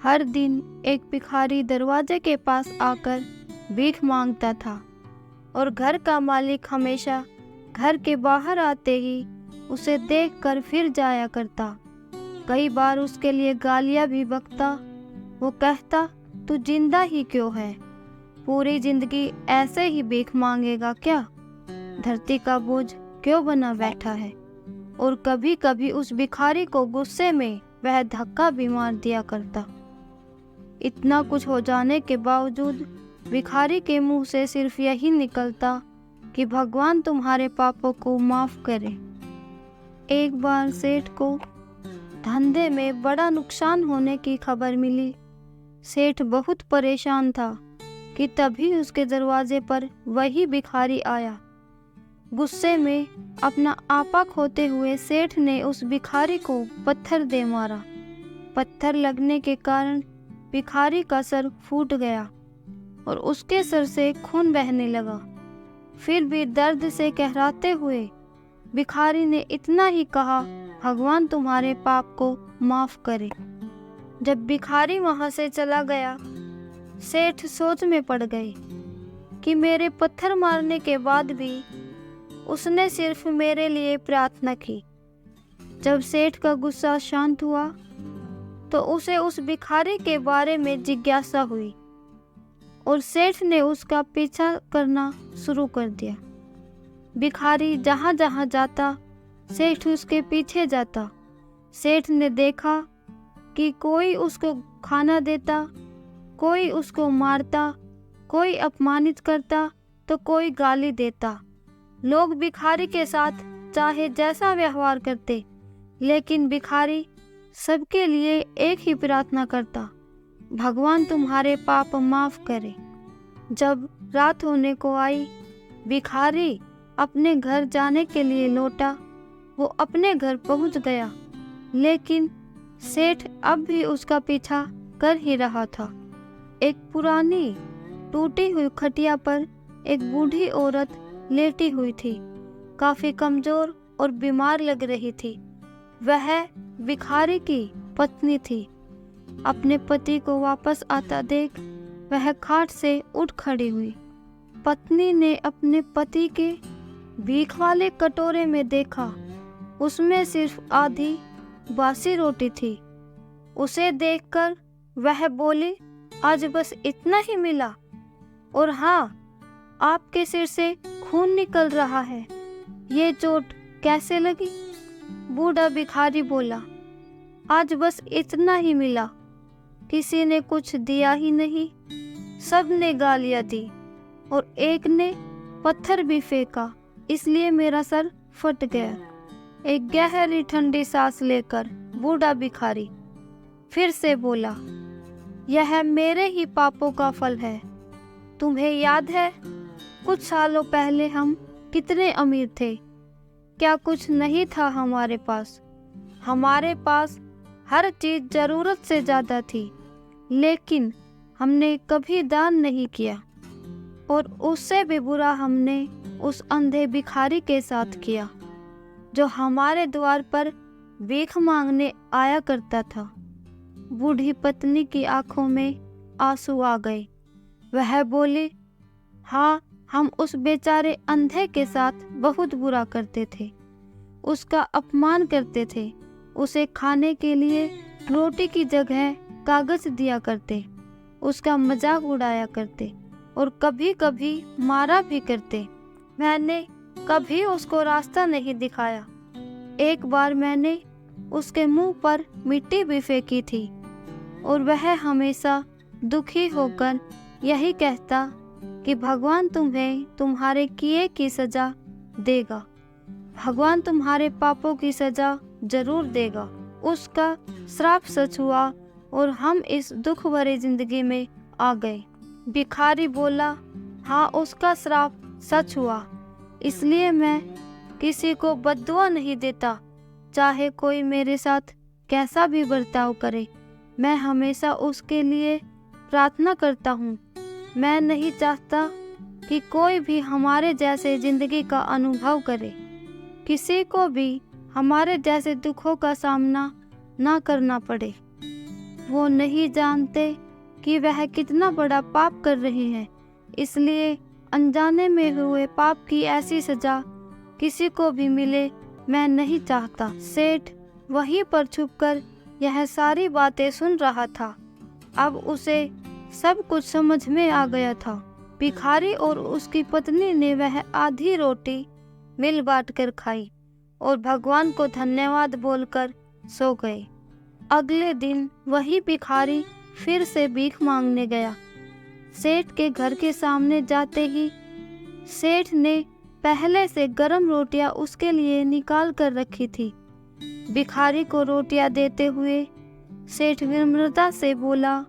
हर दिन एक भिखारी दरवाजे के पास आकर भीख मांगता था और घर का मालिक हमेशा घर के बाहर आते ही उसे देखकर फिर जाया करता। कई बार उसके लिए गालियां भी बकता। वो कहता, तू जिंदा ही क्यों है? पूरी जिंदगी ऐसे ही भीख मांगेगा क्या? धरती का बोझ क्यों बना बैठा है? और कभी कभी उस भिखारी को गुस्से में वह धक्का भी मार दिया करता। इतना कुछ हो जाने के बावजूद भिखारी के मुंह से सिर्फ यही निकलता कि भगवान तुम्हारे पापों को माफ करे। एक बार सेठ को धंधे में बड़ा नुकसान होने की खबर मिली। सेठ बहुत परेशान था कि तभी उसके दरवाजे पर वही भिखारी आया। गुस्से में अपना आपा खोते हुए सेठ ने उस भिखारी को पत्थर दे मारा। पत्थर लगने के कारण भिखारी का सर फूट गया और उसके सर से खून बहने लगा। फिर भी दर्द से कहराते हुए भिखारी ने इतना ही कहा, भगवान तुम्हारे पाप को माफ करे। जब भिखारी वहां से चला गया, सेठ सोच में पड़ गए कि मेरे पत्थर मारने के बाद भी उसने सिर्फ मेरे लिए प्रार्थना की। जब सेठ का गुस्सा शांत हुआ तो उसे उस भिखारी के बारे में जिज्ञासा हुई और सेठ ने उसका पीछा करना शुरू कर दिया। भिखारी जहाँ जहाँ जाता, सेठ उसके पीछे जाता। सेठ ने देखा कि कोई उसको खाना देता, कोई उसको मारता, कोई अपमानित करता तो कोई गाली देता। लोग भिखारी के साथ चाहे जैसा व्यवहार करते, लेकिन भिखारी सबके लिए एक ही प्रार्थना करता, भगवान तुम्हारे पाप माफ करे। जब रात होने को आई, भिखारी अपने घर जाने के लिए लौटा। वो अपने घर पहुंच गया, लेकिन सेठ अब भी उसका पीछा कर ही रहा था। एक पुरानी टूटी हुई खटिया पर एक बूढ़ी औरत लेटी हुई थी। काफी कमजोर और बीमार लग रही थी। वह भिखारी की पत्नी थी। अपने पति को वापस आता देख वह खाट से उठ खड़ी हुई। पत्नी ने अपने पति के भीख वाले कटोरे में देखा, उसमें सिर्फ आधी बासी रोटी थी। उसे देखकर वह बोली, आज बस इतना ही मिला? और हाँ, आपके सिर से खून निकल रहा है, ये चोट कैसे लगी? बूढ़ा भिखारी बोला, आज बस इतना ही मिला। किसी ने कुछ दिया ही नहीं। सब ने गालियां दी और एक ने पत्थर भी फेंका, इसलिए मेरा सर फट गया। एक गहरी ठंडी सांस लेकर बूढ़ा भिखारी फिर से बोला, यह मेरे ही पापों का फल है। तुम्हें याद है कुछ सालों पहले हम कितने अमीर थे? क्या कुछ नहीं था हमारे पास? हमारे पास हर चीज जरूरत से ज्यादा थी, लेकिन हमने कभी दान नहीं किया। और उससे भी बुरा हमने उस अंधे भिखारी के साथ किया, जो हमारे द्वार पर भीख मांगने आया करता था। बूढ़ी पत्नी की आंखों में आंसू आ गए। वह बोली, हाँ, हम उस बेचारे अंधे के साथ बहुत बुरा करते थे। उसका अपमान करते थे। उसे खाने के लिए रोटी की जगह कागज दिया करते। उसका मजाक उड़ाया करते और कभी कभी मारा भी करते। मैंने कभी उसको रास्ता नहीं दिखाया। एक बार मैंने उसके मुंह पर मिट्टी भी फेंकी थी और वह हमेशा दुखी होकर यही कहता कि भगवान तुम्हें तुम्हारे किए की सजा देगा। भगवान तुम्हारे पापों की सजा जरूर देगा। उसका श्राप सच हुआ और हम इस दुख भरी जिंदगी में आ गए। भिखारी बोला, हाँ, उसका श्राप सच हुआ, इसलिए मैं किसी को बद्दुआ नहीं देता। चाहे कोई मेरे साथ कैसा भी बर्ताव करे, मैं हमेशा उसके लिए प्रार्थना करता हूँ। मैं नहीं चाहता कि कोई भी हमारे जैसे जिंदगी का अनुभव करे। किसी को भी हमारे जैसे दुखों का सामना ना करना पड़े। वो नहीं जानते कि वह कितना बड़ा पाप कर रहे हैं, इसलिए अनजाने में हुए पाप की ऐसी सजा किसी को भी मिले मैं नहीं चाहता। सेठ वहीं पर छुपकर यह सारी बातें सुन रहा था। अब उसे सब कुछ समझ में आ गया था। भिखारी और उसकी पत्नी ने वह आधी रोटी मिल बांट कर खाई और भगवान को धन्यवाद बोलकर सो गए। अगले दिन वही भिखारी फिर से भीख मांगने गया। सेठ के घर के सामने जाते ही सेठ ने पहले से गरम रोटियां उसके लिए निकाल कर रखी थी। भिखारी को रोटियां देते हुए सेठ विनम्रता से बोला,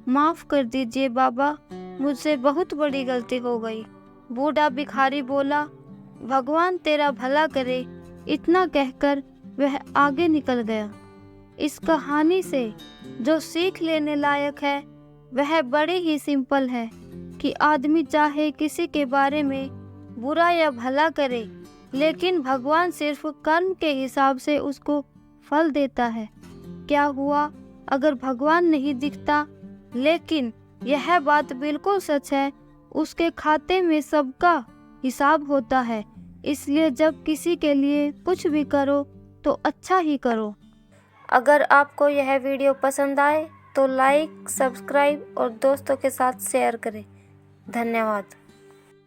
माफ कर दीजिए बाबा, मुझसे बहुत बड़ी गलती हो गई। बूढ़ा भिखारी बोला, भगवान तेरा भला करे। इतना कहकर वह आगे निकल गया। इस कहानी से जो सीख लेने लायक है वह बड़ी ही सिंपल है कि आदमी चाहे किसी के बारे में बुरा या भला करे, लेकिन भगवान सिर्फ कर्म के हिसाब से उसको फल देता है। क्या हुआ अगर भगवान नहीं दिखता? लेकिन यह बात बिल्कुल सच है, उसके खाते में सबका हिसाब होता है। इसलिए जब किसी के लिए कुछ भी करो तो अच्छा ही करो। अगर आपको यह वीडियो पसंद आए तो लाइक, सब्सक्राइब और दोस्तों के साथ शेयर करें। धन्यवाद।